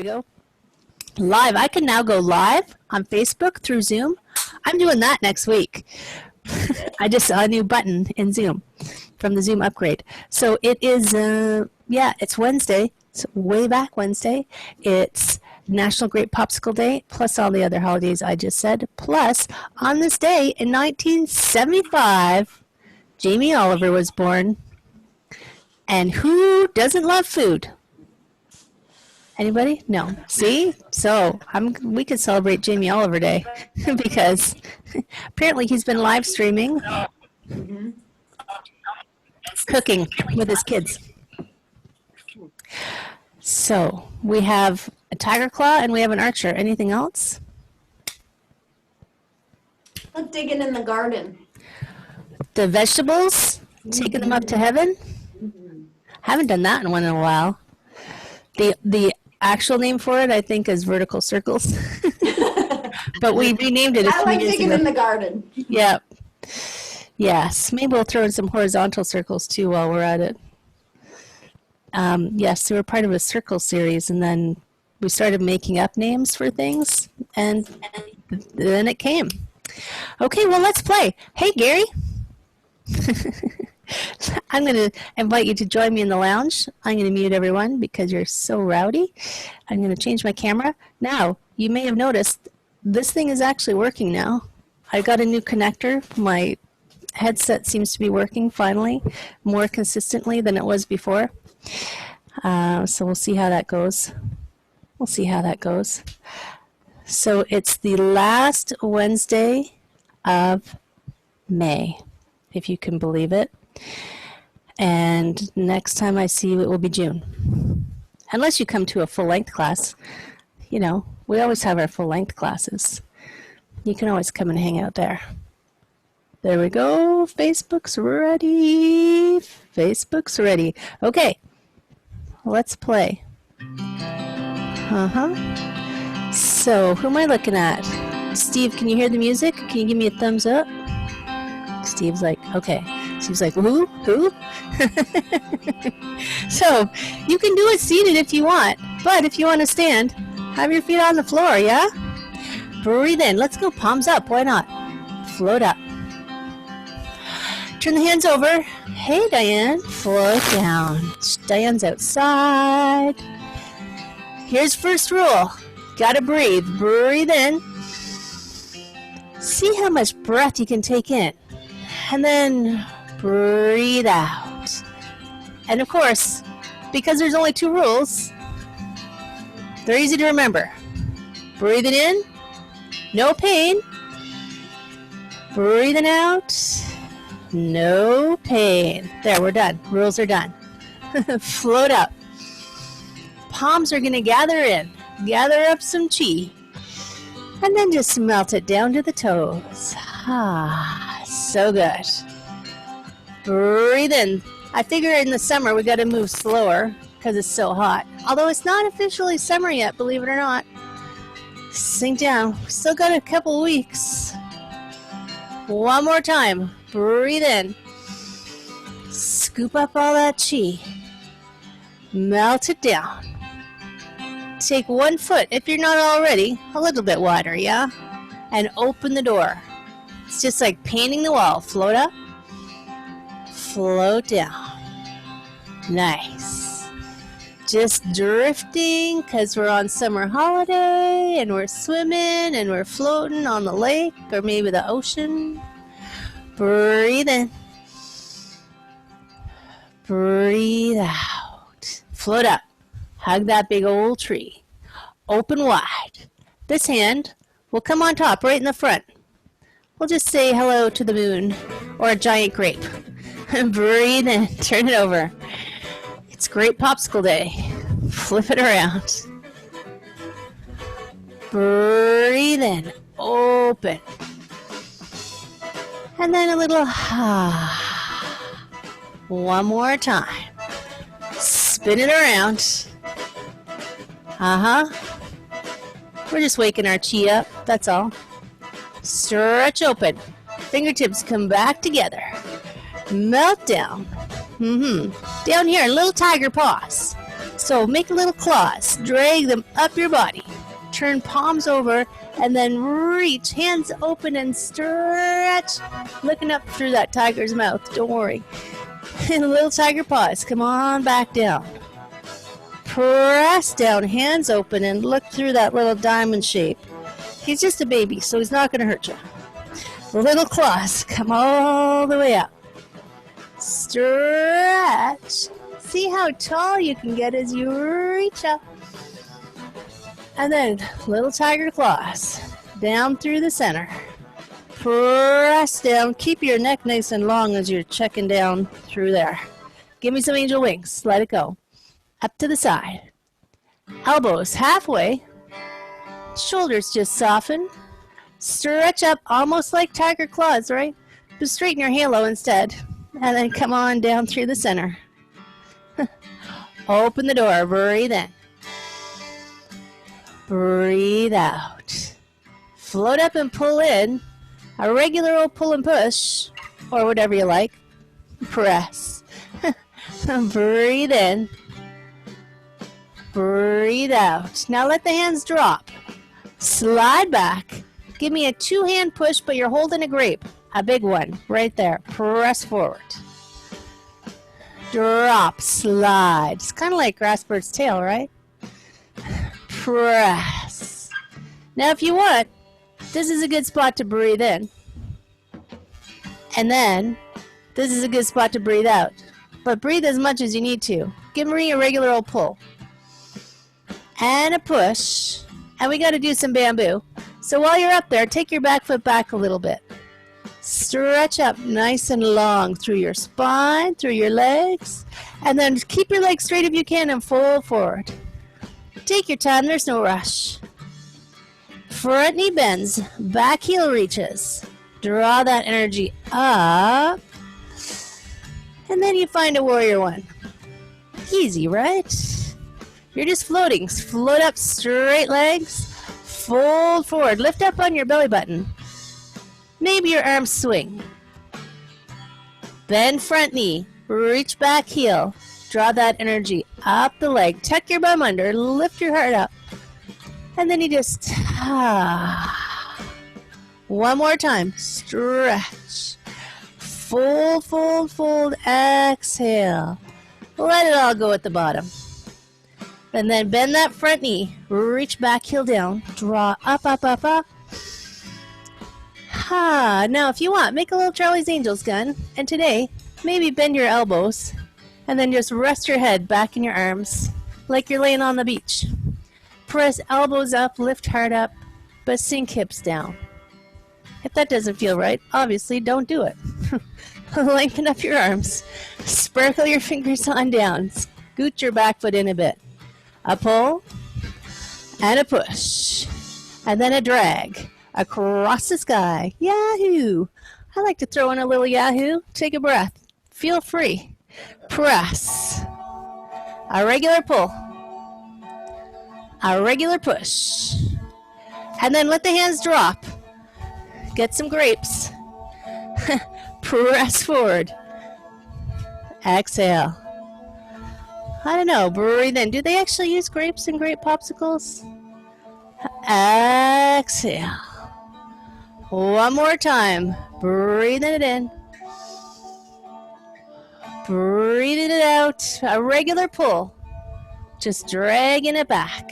we go. Live. I can now go live on Facebook through Zoom. I'm doing that next week. I just saw a new button in Zoom from the Zoom upgrade. So it is, it's Wednesday. It's way back Wednesday. It's National Grape Popsicle Day, plus all the other holidays I just said. Plus, on this day in 1975, Jamie Oliver was born. And who doesn't love food? Anybody? No. See? So we could celebrate Jamie Oliver Day because apparently he's been live streaming cooking with his kids. So we have a tiger claw and we have an archer. Anything else? Look, digging in the garden. The vegetables, taking them up to heaven. Haven't done that in a while. The actual name for it, I think, is vertical circles. But we renamed it. I like digging in the garden. Yep. Yes. Maybe we'll throw in some horizontal circles too while we're at it. Yes, we were part of a circle series, and then we started making up names for things, and then it came. Okay, well, let's play. Hey, Gary. I'm going to invite you to join me in the lounge. I'm going to mute everyone because you're so rowdy. I'm going to change my camera. Now, you may have noticed this thing is actually working now. I got a new connector. My headset seems to be working finally more consistently than it was before. So we'll see how that goes. So it's the last Wednesday of May, if you can believe it. And next time I see you, it will be June. Unless you come to a full-length class. You know, we always have our full-length classes. You can always come and hang out there. There we go. Facebook's ready. Okay. Let's play. So, who am I looking at? Steve, can you hear the music? Can you give me a thumbs up? Steve's like, okay. Steve's like, who? So, you can do it seated if you want. But if you want to stand, have your feet on the floor, yeah? Breathe in. Let's go. Palms up. Why not? Float up. Turn the hands over. Hey, Diane. Float down. Diane's outside. Here's first rule. Gotta breathe. Breathe in. See how much breath you can take in. And then breathe out. And of course, because there's only 2 rules, they're easy to remember. Breathing in, no pain. Breathing out, no pain. There, we're done. Rules are done. Float up. Palms are going to gather up some chi. And then just melt it down to the toes. So good. Breathe in. I figure in the summer we got to move slower because it's so hot. Although it's not officially summer yet, believe it or not. Sink down. We still got a couple weeks. One more time. Breathe in. Scoop up all that chi. Melt it down. Take 1 foot, if you're not already, a little bit wider, yeah? And open the door. It's just like painting the wall. Float up. Float down. Nice. Just drifting because we're on summer holiday and we're swimming and we're floating on the lake or maybe the ocean. Breathe in. Breathe out. Float up. Hug that big old tree. Open wide. This hand will come on top right in the front. We'll just say hello to the moon or a giant grape. Breathe in. Turn it over. It's Grape Popsicle Day. Flip it around. Breathe in. Open. And then a little one more time. Spin it around. We're just waking our chi up. That's all. Stretch open. Fingertips come back together. Melt down. Down here, little tiger paws. So make little claws, drag them up your body, turn palms over, and then reach, hands open and stretch, looking up through that tiger's mouth, don't worry. And little tiger paws, come on back down. Press down, hands open, and look through that little diamond shape. He's just a baby, so he's not going to hurt you. Little claws, come all the way up. Stretch. See how tall you can get as you reach up. And then little tiger claws, down through the center. Press down, keep your neck nice and long as you're checking down through there. Give me some angel wings, let it go. Up to the side. Elbows halfway. Shoulders just soften. Stretch up almost like tiger claws, right? But straighten your halo instead. And then come on down through the center. Open the door, breathe in. Breathe out. Float up and pull in. A regular old pull and push, or whatever you like. Press. Breathe in. Breathe out. Now let the hands drop. Slide back. Give me a 2-hand push, but you're holding a grape. A big one, right there. Press forward. Drop, slide. It's kind of like grassbird's tail, right? Press. Now if you want, this is a good spot to breathe in. And then, this is a good spot to breathe out. But breathe as much as you need to. Give Marie a regular old pull. And a push. And we got to do some bamboo. So while you're up there, take your back foot back a little bit. Stretch up nice and long through your spine, through your legs. And then keep your legs straight if you can and fold forward. Take your time, there's no rush. Front knee bends, back heel reaches. Draw that energy up. And then you find a warrior one. Easy, right? You're just floating. Float up, straight legs. Fold forward. Lift up on your belly button. Maybe your arms swing. Bend front knee. Reach back heel. Draw that energy up the leg. Tuck your bum under. Lift your heart up. And then you just... One more time. Stretch. Fold, fold, fold. Exhale. Let it all go at the bottom. And then bend that front knee. Reach back, heel down. Draw up, up, up, up. Now if you want, make a little Charlie's Angels gun. And today, maybe bend your elbows. And then just rest your head back in your arms. Like you're laying on the beach. Press elbows up, lift heart up. But sink hips down. If that doesn't feel right, obviously don't do it. Lengthen up your arms. Sparkle your fingers on down. Scoot your back foot in a bit. A pull and a push. And then a drag across the sky. Yahoo! I like to throw in a little yahoo. Take a breath. Feel free. Press. A regular pull. A regular push. And then let the hands drop. Get some grapes. Press forward. Exhale. I don't know, breathe in. Do they actually use grapes in grape popsicles? Exhale. One more time. Breathing it in. Breathing it out. A regular pull. Just dragging it back.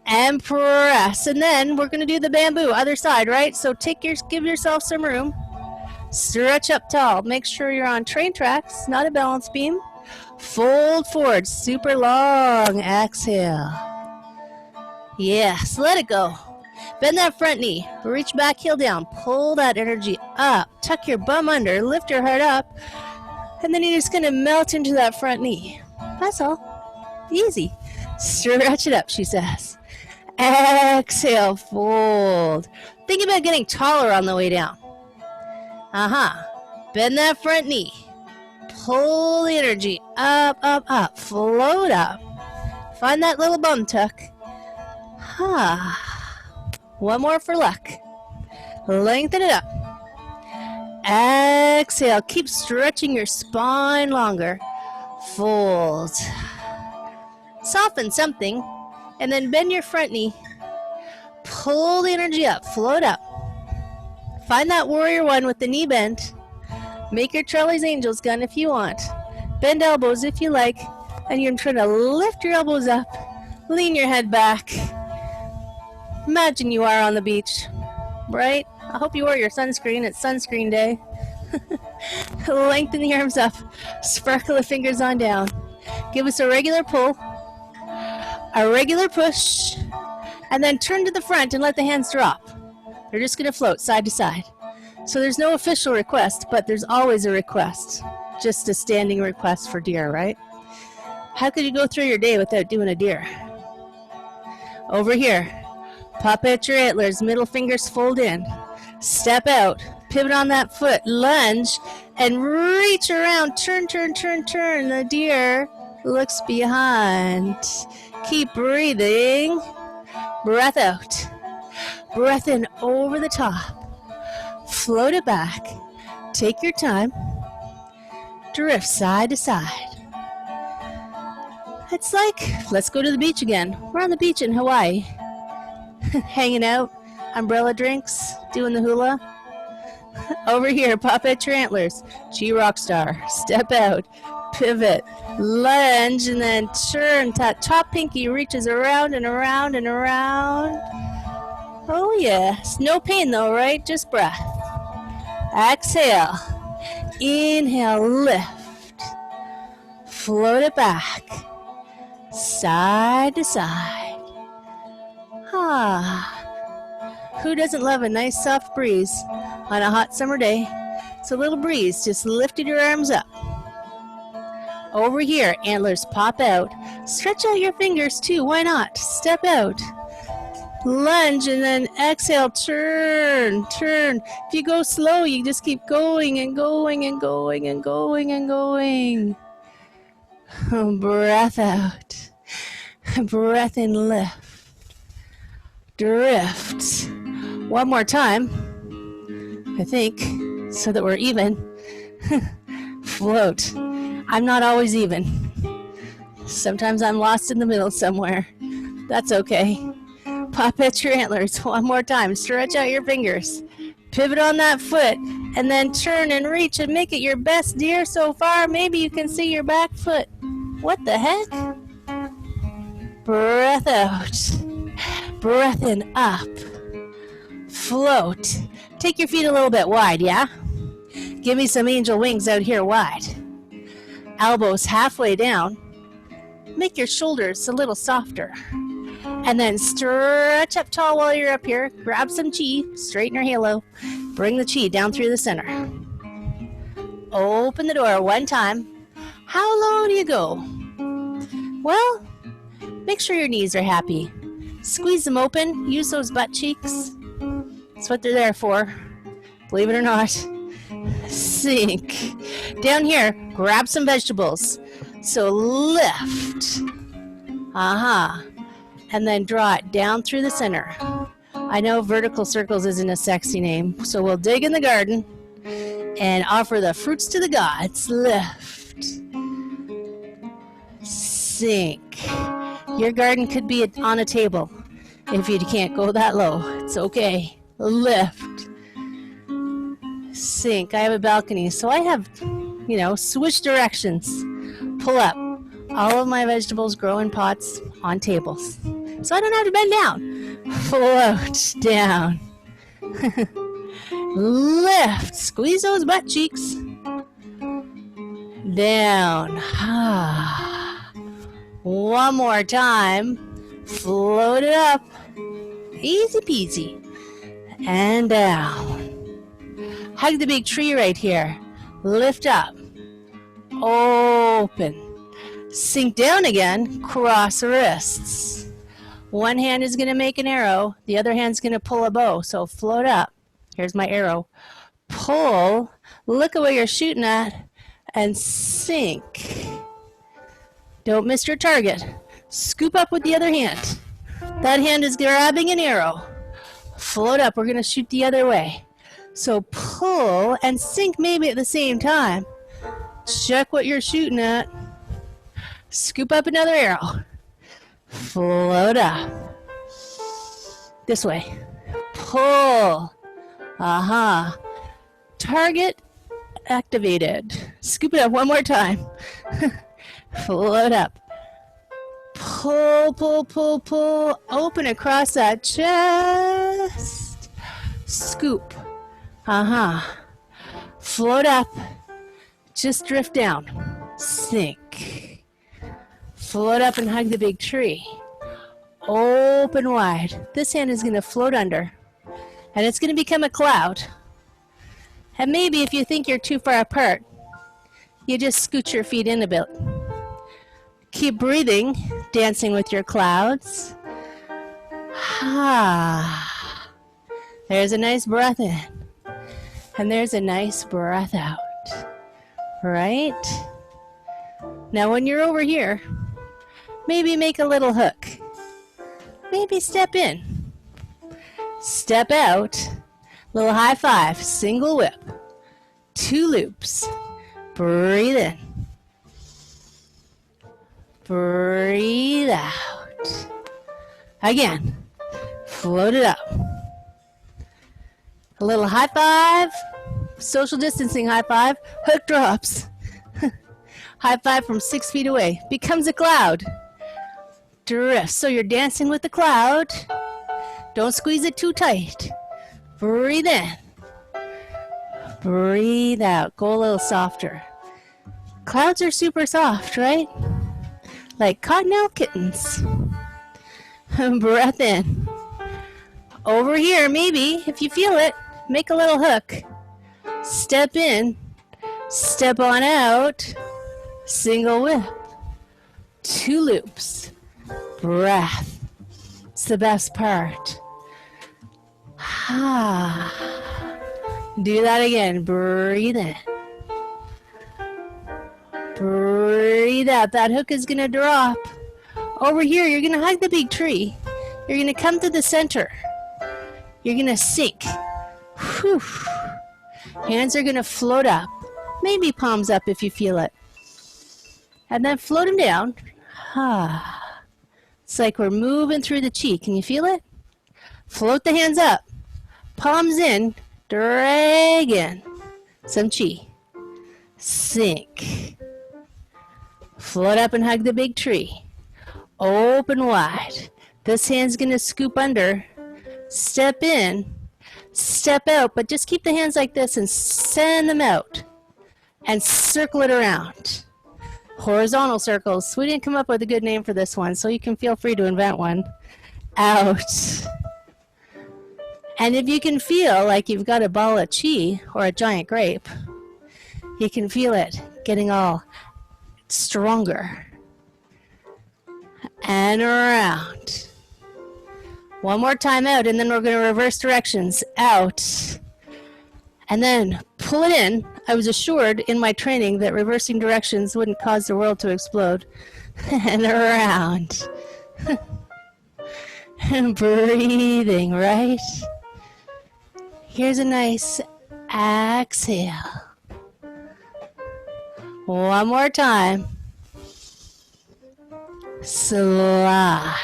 And press. And then we're going to do the bamboo, other side, right? So give yourself some room. Stretch up tall. Make sure you're on train tracks, not a balance beam. Fold forward, super long. Exhale. Yes, let it go. Bend that front knee. Reach back, heel down. Pull that energy up. Tuck your bum under. Lift your heart up. And then you're just going to melt into that front knee. That's all. Easy. Stretch it up, she says. Exhale, fold. Think about getting taller on the way down. Bend that front knee. Pull the energy up, up, up. Float up. Find that little bum tuck. One more for luck. Lengthen it up. Exhale. Keep stretching your spine longer. Fold. Soften something, and then bend your front knee. Pull the energy up, float up. Find that warrior one with the knee bent. Make your Charlie's Angels gun if you want. Bend elbows if you like, and you're trying to lift your elbows up. Lean your head back. Imagine you are on the beach, right? I hope you wore your sunscreen. It's sunscreen day. Lengthen the arms up. Sparkle the fingers on down. Give us a regular pull, a regular push, and then turn to the front and let the hands drop. They're just going to float side to side. So there's no official request, but there's always a request. Just a standing request for deer, right? How could you go through your day without doing a deer? Over here. Pop out your antlers, middle fingers fold in. Step out, pivot on that foot, lunge, and reach around. Turn, turn, turn, turn. The deer looks behind. Keep breathing. Breath out. Breath in over the top. Float it back. Take your time. Drift side to side. It's like, let's go to the beach again. We're on the beach in Hawaii. Hanging out, umbrella drinks, doing the hula. Over here, pop at your antlers. G Rockstar. Step out, pivot, lunge, and then turn. Top pinky reaches around and around and around. Oh yes, no pain though, right? Just breath. Exhale. Inhale, lift. Float it back. Side to side. Who doesn't love a nice soft breeze on a hot summer day? It's a little breeze, just lifted your arms up. Over here, antlers pop out. Stretch out your fingers too, why not? Step out. Lunge and then exhale, turn, turn. If you go slow, you just keep going and going and going and going and going. Breath out. Breath in, lift. Drift. One more time, I think, so that we're even. Float. I'm not always even. Sometimes I'm lost in the middle somewhere. That's okay. Pop at your antlers one more time. Stretch out your fingers. Pivot on that foot, and then turn and reach and make it your best deer so far. Maybe you can see your back foot. What the heck? Breath out. Breath in, up. Float. Take your feet a little bit wide, yeah? Give me some angel wings out here wide. Elbows halfway down. Make your shoulders a little softer. And then stretch up tall while you're up here. Grab some chi, straighten your halo. Bring the chi down through the center. Open the door one time. How low do you go? Well, make sure your knees are happy. Squeeze them open. Use those butt cheeks. That's what they're there for. Believe it or not. Sink. Down here, grab some vegetables. So lift. And then draw it down through the center. I know vertical circles isn't a sexy name, so we'll dig in the garden and offer the fruits to the gods. Lift. Sink. Your garden could be on a table. If you can't go that low, it's okay. Lift. Sink. I have a balcony, so I have, switch directions. Pull up. All of my vegetables grow in pots on tables. So I don't have to bend down. Float down. Lift. Squeeze those butt cheeks. Down. One more time. Float it up. Easy peasy. And down. Hug the big tree right here. Lift up. Open. Sink down again. Cross wrists. One hand is going to make an arrow. The other hand's going to pull a bow. So float up. Here's my arrow. Pull. Look at where you're shooting at. And sink. Don't miss your target. Scoop up with the other hand. That hand is grabbing an arrow. Float up. We're going to shoot the other way. So pull and sink maybe at the same time. Check what you're shooting at. Scoop up another arrow. Float up. This way. Pull. Aha. Target activated. Scoop it up one more time. Float up. Pull, pull, pull, pull. Open across that chest. Scoop. Float up. Just drift down. Sink. Float up and hug the big tree. Open wide. This hand is going to float under. And it's going to become a cloud. And maybe if you think you're too far apart, you just scoot your feet in a bit. Keep breathing, dancing with your clouds. There's a nice breath in. And there's a nice breath out. Right? Now when you're over here, maybe make a little hook. Maybe step in. Step out. Little high five. Single whip. 2 loops. Breathe in. Breathe out. Again. Float it up. A little high five. Social distancing high five. Hook drops. High five from 6 feet away. Becomes a cloud. Drift. So you're dancing with the cloud. Don't squeeze it too tight. Breathe in. Breathe out. Go a little softer. Clouds are super soft, right? Like cottonelle kittens. Breath in. Over here, maybe, if you feel it, make a little hook. Step in. Step on out. Single whip. 2 loops. Breath. It's the best part. Do that again. Breathe in. Breathe out. That hook is going to drop. Over here, you're going to hug the big tree. You're going to come to the center. You're going to sink. Whew. Hands are going to float up. Maybe palms up if you feel it. And then float them down. It's like we're moving through the chi. Can you feel it? Float the hands up. Palms in. Drag in. Some chi. Sink. Float up and hug the big tree. Open wide. This hand's going to scoop under. Step in. Step out. But just keep the hands like this and send them out. And circle it around. Horizontal circles. We didn't come up with a good name for this one, so you can feel free to invent one. Out. And if you can feel like you've got a ball of chi or a giant grape, you can feel it getting all stronger. And around. One more time out, and then we're going to reverse directions. Out. And then pull it in. I was assured in my training that reversing directions wouldn't cause the world to explode. And around. And breathing, right? Here's a nice exhale. One more time. Slide.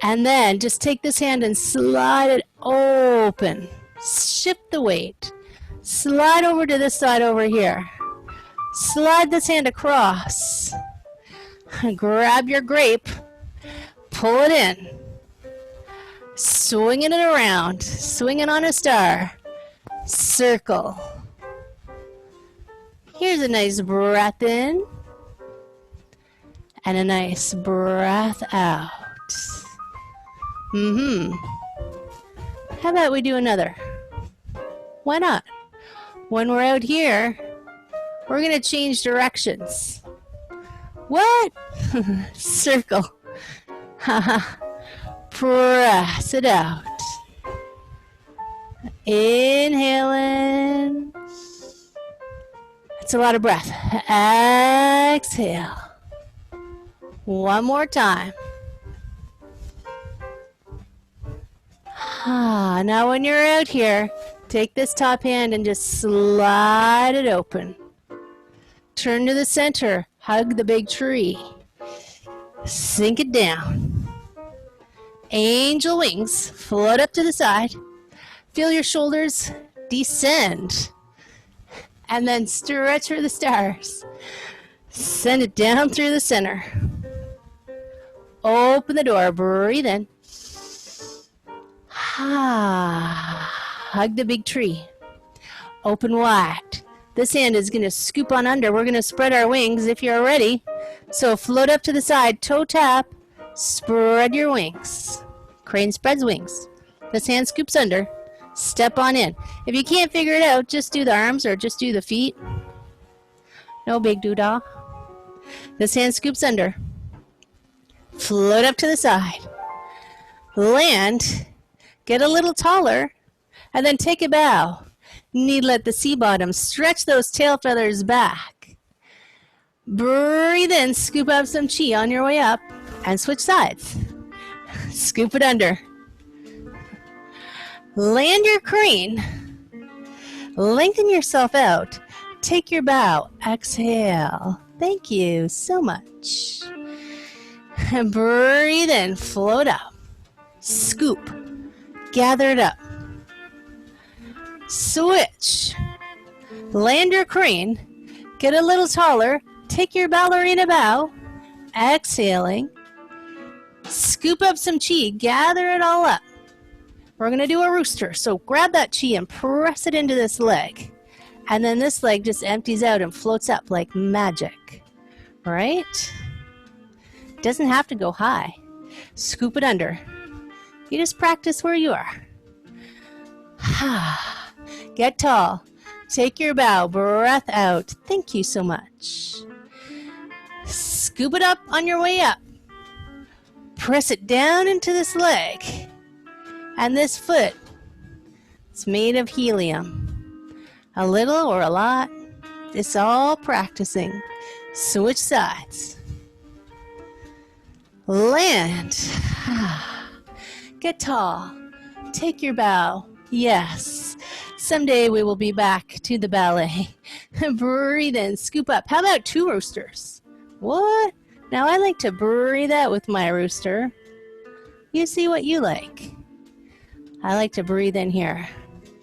And then just take this hand and slide it open. Shift the weight. Slide over to this side over here. Slide this hand across. Grab your grape. Pull it in. Swinging it around. Swinging on a star. Circle. Here's a nice breath in. And a nice breath out. How about we do another? Why not? When we're out here, we're going to change directions. What? Circle. Press it out. Inhale in. That's a lot of breath. Exhale. One more time. Now when you're out here, take this top hand and just slide it open. Turn to the center. Hug the big tree. Sink it down. Angel wings, float up to the side. Feel your shoulders descend. And then stretch for the stars. Send it down through the center. Open the door, breathe in. Hug the big tree. Open wide. This hand is going to scoop on under. We're going to spread our wings if you're ready. So float up to the side, toe tap, spread your wings. Crane spreads wings. This hand scoops under. Step on in. If you can't figure it out, just do the arms or just do the feet. No big doodah. This hand scoops under. Float up to the side. Land. Get a little taller. And then take a bow. Knee let the sea bottom. Stretch those tail feathers back. Breathe in. Scoop up some chi on your way up. And switch sides. Scoop it under. Land your crane. Lengthen yourself out. Take your bow. Exhale. Thank you so much. And breathe in. Float up. Scoop. Gather it up. Switch. Land your crane. Get a little taller. Take your ballerina bow. Exhaling. Scoop up some chi. Gather it all up. We're going to do a rooster. So grab that chi and press it into this leg. And then this leg just empties out and floats up like magic. Right? Doesn't have to go high. Scoop it under. You just practice where you are. Get tall. Take your bow. Breath out. Thank you so much. Scoop it up on your way up. Press it down into this leg. And this foot, it's made of helium. A little or a lot, it's all practicing. Switch sides. Land. Get tall. Take your bow. Yes. Someday we will be back to the ballet. Breathe in, scoop up. How about two roosters? What? Now I like to breathe out with my rooster. You see what you like. I like to breathe in here.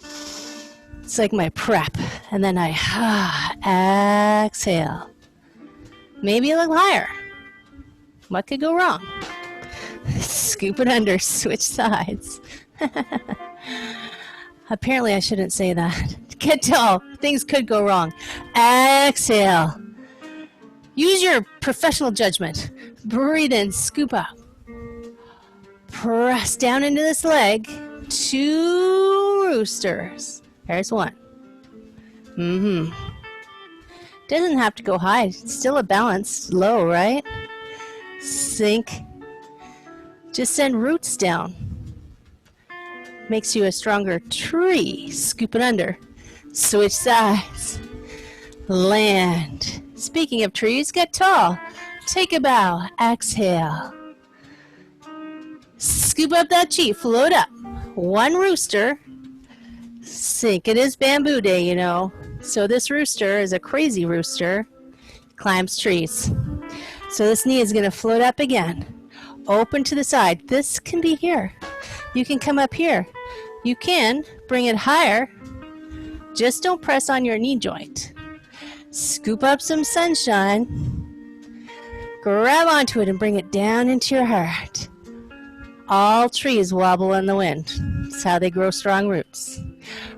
It's like my prep. And then I exhale. Maybe a little higher. What could go wrong? Scoop it under, switch sides. Apparently I shouldn't say that. Get tall. Things could go wrong. Exhale. Use your professional judgment. Breathe in, scoop up. Press down into this leg. Two roosters. There's one. Doesn't have to go high. It's still a balance. Low, right? Sink. Just send roots down. Makes you a stronger tree. Scoop it under. Switch sides. Land. Speaking of trees, get tall. Take a bow. Exhale. Scoop up that chi. Float up. One rooster. Sink. It is bamboo day, you know. So this rooster is a crazy rooster. Climbs trees. So this knee is going to float up again. Open to the side. This can be here. You can come up here. You can bring it higher. Just don't press on your knee joint. Scoop up some sunshine. Grab onto it and bring it down into your heart. All trees wobble in the wind. That's how they grow strong roots.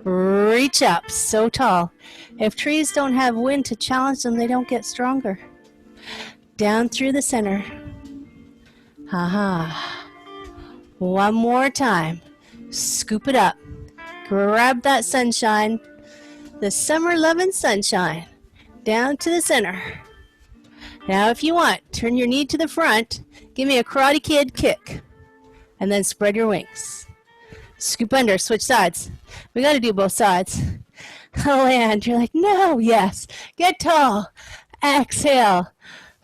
Reach up so tall. If trees don't have wind to challenge them, they don't get stronger. Down through the center. One more time. Scoop it up. Grab that sunshine. The summer loving sunshine. Down to the center. Now if you want, turn your knee to the front. Give me a Karate Kid kick. And then spread your wings. Scoop under, switch sides. We got to do both sides. Land. You're like, no, yes. Get tall. Exhale.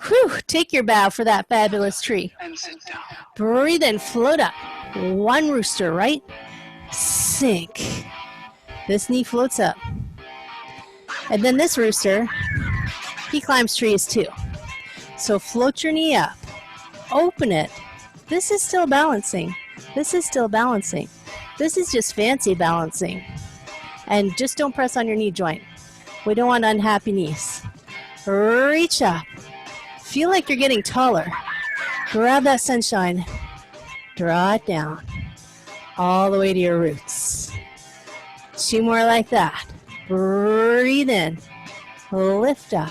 Whew. Take your bow for that fabulous tree. And sit down. Breathe in, float up. One rooster, right? Sink. This knee floats up. And then this rooster, he climbs trees too. So float your knee up. Open it. This is still balancing. This is still balancing. This is just fancy balancing. And just don't press on your knee joint. We don't want unhappy knees. Reach up. Feel like you're getting taller. Grab that sunshine. Draw it down. All the way to your roots. 2 more like that. Breathe in. Lift up.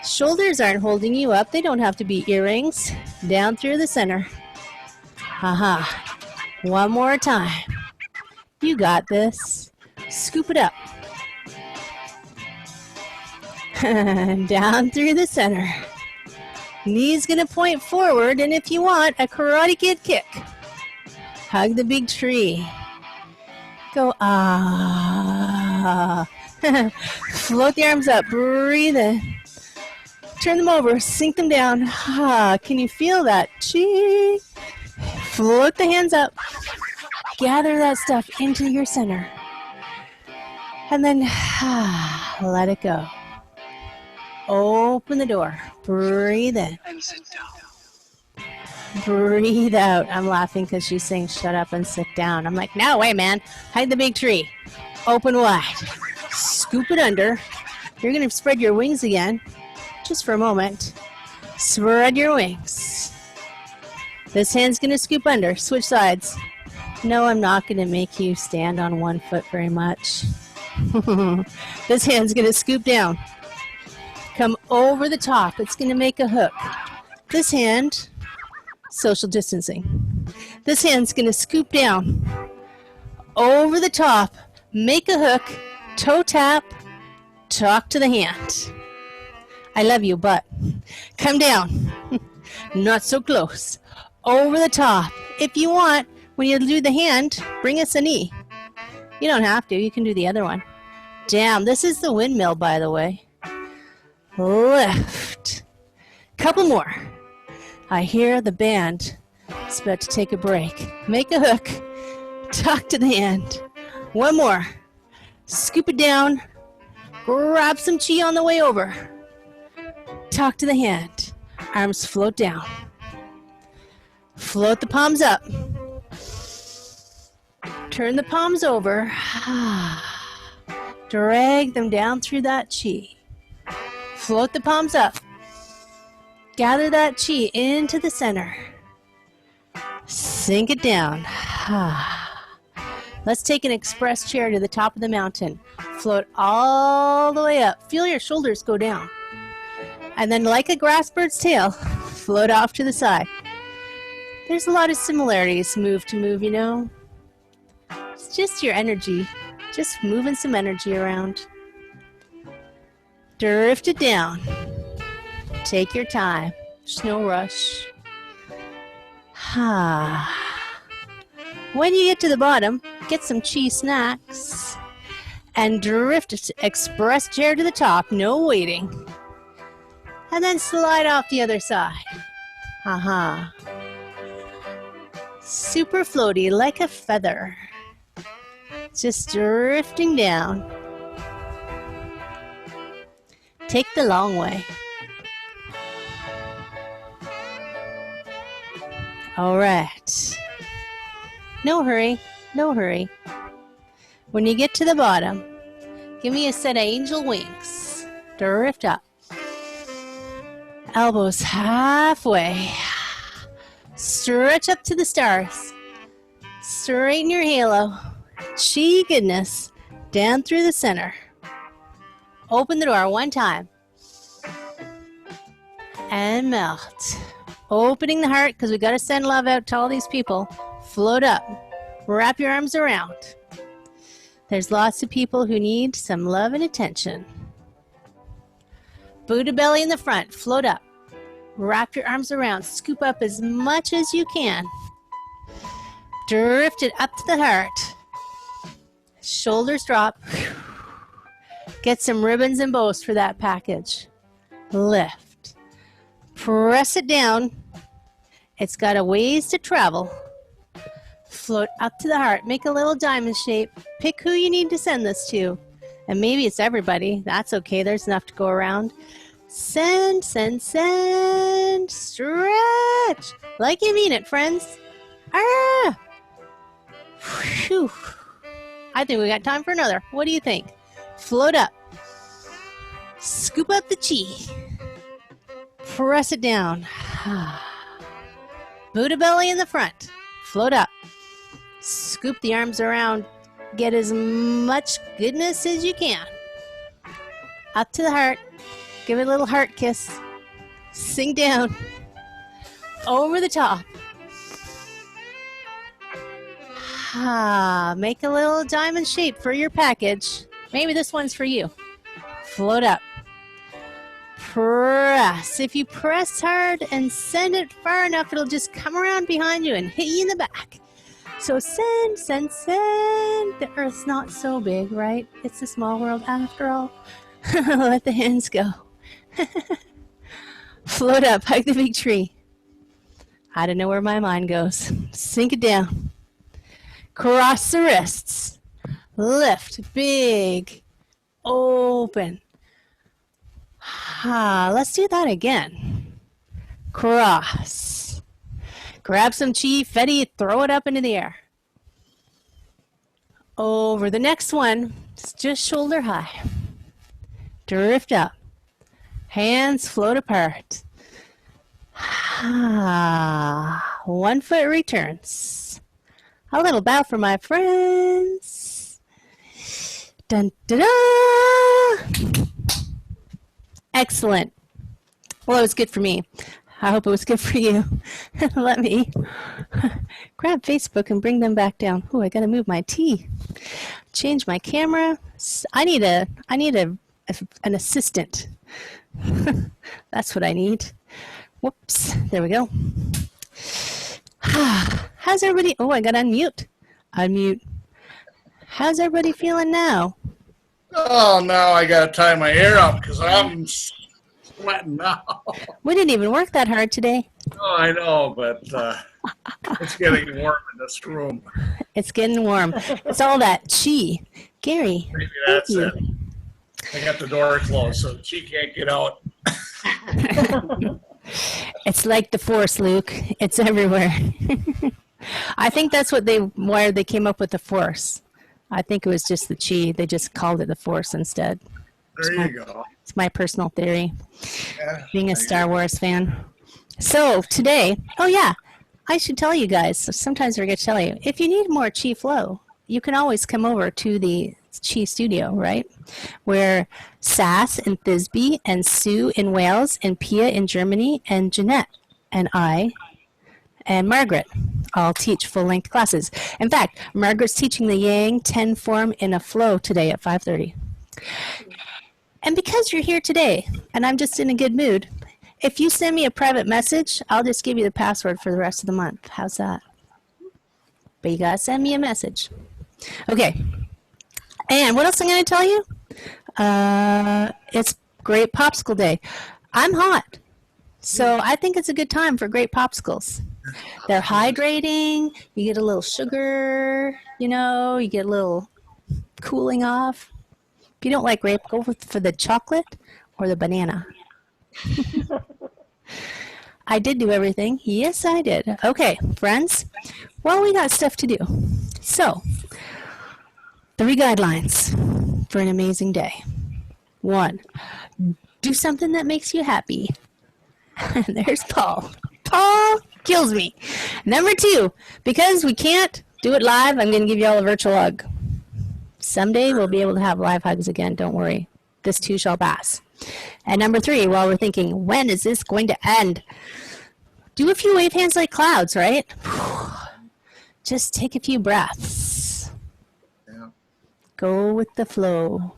Shoulders aren't holding you up. They don't have to be earrings. Down through the center. Aha. 1 more time. You got this. Scoop it up. Down through the center. Knees gonna point forward, and if you want, a Karate Kid kick. Hug the big tree. Go ah. Float the arms up. Breathe in. Turn them over. Sink them down. Ah. Can you feel that? Chi. Float the hands up. Gather that stuff into your center. And then let it go. Open the door. Breathe in. And sit down. Breathe out. I'm laughing because she's saying shut up and sit down. I'm like, no way, man. Hide the big tree. Open wide. Scoop it under. You're going to spread your wings again. Just for a moment. Spread your wings. This hand's going to scoop under. Switch sides. No, I'm not going to make you stand on 1 foot very much. This hand's going to scoop down. Come over the top. It's going to make a hook. This hand, social distancing. This hand's going to scoop down. Over the top. Make a hook. Toe tap. Talk to the hand. I love you, but come down. Not so close. Over the top. If you want, when you do the hand, bring us a knee. You don't have to. You can do the other one. Down. This is the windmill, by the way. Lift. Couple more. I hear the band. It's about to take a break. Make a hook. Talk to the hand. 1 more. Scoop it down. Grab some chi on the way over. Talk to the hand. Arms float down. Float the palms up. Turn the palms over. Drag them down through that chi. Float the palms up. Gather that chi into the center. Sink it down. Let's take an express chair to the top of the mountain. Float all the way up. Feel your shoulders go down. And then like a grass bird's tail, float off to the side. There's a lot of similarities move to move, you know. It's just your energy. Just moving some energy around. Drift it down. Take your time. There's no rush. When you get to the bottom, get some chi snacks. And drift express chair to the top. No waiting. And then slide off the other side. Super floaty like a feather. Just drifting down. Take the long way. All right. No hurry, no hurry. When you get to the bottom, give me a set of angel wings. Drift up. Elbows halfway. Stretch up to the stars. Straighten your halo. Chi goodness. Down through the center. Open the door 1 time. And melt. Opening the heart because we got to send love out to all these people. Float up. Wrap your arms around. There's lots of people who need some love and attention. Buddha belly in the front. Float up. Wrap your arms around. Scoop up as much as you can. Drift it up to the heart. Shoulders drop. Get some ribbons and bows for that package. Lift. Press it down. It's got a ways to travel. Float up to the heart. Make a little diamond shape. Pick who you need to send this to. And maybe it's everybody. That's okay. There's enough to go around. Send, send, send. Stretch. Like you mean it, friends. Ah! Phew. I think we got time for another. What do you think? Float up. Scoop up the chi. Press it down. Buddha belly in the front. Float up. Scoop the arms around. Get as much goodness as you can. Up to the heart. Give it a little heart kiss. Sink down. Over the top. Make a little diamond shape for your package. Maybe this one's for you. Float up. Press. If you press hard and send it far enough, it'll just come around behind you and hit you in the back. So send, send, send. The Earth's not so big, right? It's a small world after all. Let the hands go. Float up, hug the big tree. I don't know where my mind goes. Sink it down. Cross the wrists. Lift, big, open. Let's do that again. Cross. Grab some chi, fetty, throw it up into the air. Over the next one, it's just shoulder high. Drift up. Hands float apart. 1 foot returns. A little bow for my friends. Dun, da, da. Excellent. Well, it was good for me. I hope it was good for you. Let me grab Facebook and bring them back down. Oh, I gotta move my tea. Change my camera. I need an assistant. That's what I need. Whoops. There we go. How's everybody? Oh, I got to unmute. Unmute. How's everybody feeling now? Oh, now I got to tie my hair up because I'm sweating now. We didn't even work that hard today. Oh, I know, but it's getting warm in this room. It's getting warm. It's all that chi. Gary. Maybe that's it. I got the door closed, so she can't get out. It's like the Force, Luke. It's everywhere. I think that's why they came up with the Force. I think it was just the chi. They just called it the Force instead. There you go. It's my personal theory, Yeah, being a Star Wars fan. So today, oh yeah, I should tell you guys, sometimes I forget to tell you, if you need more chi flow, you can always come over to the Chi Studio, right? Where Sass and Thisbe and Sue in Wales and Pia in Germany and Jeanette and I and Margaret all teach full-length classes. In fact, Margaret's teaching the Yang 10 form in a flow today at 5:30. And because you're here today and I'm just in a good mood, if you send me a private message, I'll just give you the password for the rest of the month. How's that? But you gotta send me a message. Okay. And what else I'm going to tell you? It's Grape Popsicle Day. I'm hot, so I think it's a good time for grape popsicles. They're hydrating. You get a little sugar, you get a little cooling off. If you don't like grape, go for the chocolate or the banana. I did do everything. Yes, I did. Okay, friends. Well, we got stuff to do. So, 3 guidelines for an amazing day. 1, do something that makes you happy. And there's Paul. Paul kills me. Number 2, because we can't do it live, I'm going to give you all a virtual hug. Someday we'll be able to have live hugs again. Don't worry. This too shall pass. And number 3, while we're thinking, when is this going to end? Do a few wave hands like clouds, right? Just take a few breaths. Yeah. Go with the flow.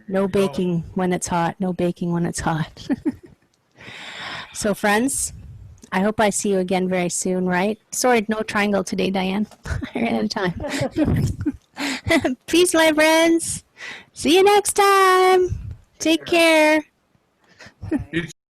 No baking when it's hot. No baking when it's hot. So, friends, I hope I see you again very soon, right? Sorry, no triangle today, Diane. I ran out of time. Peace, my friends. See you next time. Take care. You